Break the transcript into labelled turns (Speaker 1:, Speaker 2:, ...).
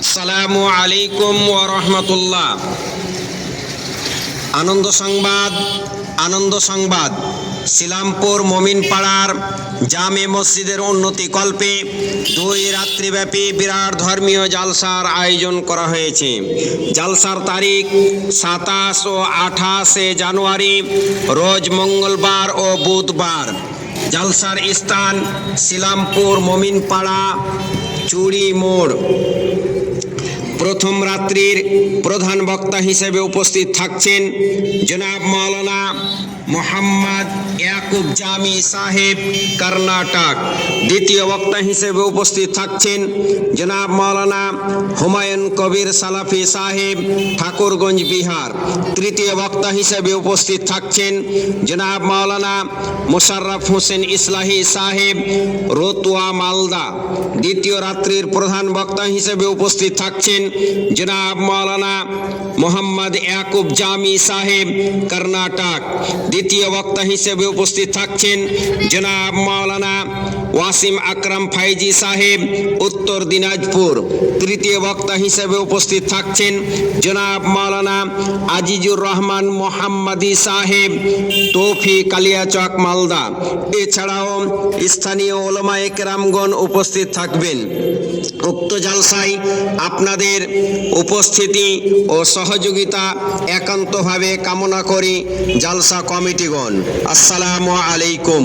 Speaker 1: আসসালামু আলাইকুম ওয়া রাহমাতুল্লাহ। আনন্দ সংবাদ শিলামপুর মমিনপাড়ার জামে মসজিদের উন্নতি কল্পে 2 রাত্রিব্যাপী বিরাট ধর্মীয় জালসার আয়োজন করা হয়েছে। জালসার তারিখ 27 ও 28 জানুয়ারি, রোজ মঙ্গলবার ও বুধবার। জালসার স্থান শিলামপুর মমিনপাড়া চুড়ি মোড়। প্রথম রাত্রির প্রধান বক্তা হিসেবে উপস্থিত থাকছেন জনাব মাওলানা মোহাম্মদ ইয়াকুব জামি সাহেব, কর্ণাটক। দ্বিতীয় বক্তা হিসেবে উপস্থিত থাকছেন জনাব মাওলানা হুমায়ুন কবির সালাফি সাহেব, ঠাকুরগঞ্জ, বিহার। তৃতীয় বক্তা হিসেবে উপস্থিত থাকছেন জনাব মাওলানা মোশাররফ হোসেন ইসলাহি সাহেব, রতুয়া, মালদা। দ্বিতীয় রাত্রির প্রধান বক্তা হিসেবে উপস্থিত থাকছেন জনাব মাওলানা মোহাম্মদ ইয়াকুব জামি সাহেব, কর্ণাটক। দ্বিতীয় বক্তা হিসেবে উপস্থিত থাকছেন জনাব মাওলানা ওয়াসিম আকরাম ফাইজি সাহেব, উত্তর দিনাজপুর। তৃতীয় বক্তা হিসেবে উপস্থিত থাকছেন জনাব মাওলানা আজিজুর রহমান মোহাম্মদি সাহেব, তৌফিক, কালিয়াচক, মালদা। এছাড়াও স্থানীয় উলামায়ে কেরামগণ উপস্থিত থাকবেন। উক্ত জালসায় আপনাদের উপস্থিতি ও সহযোগিতা একান্তভাবে কামনা করি জালসা কমিটিগণ। আসসালামু আলাইকুম।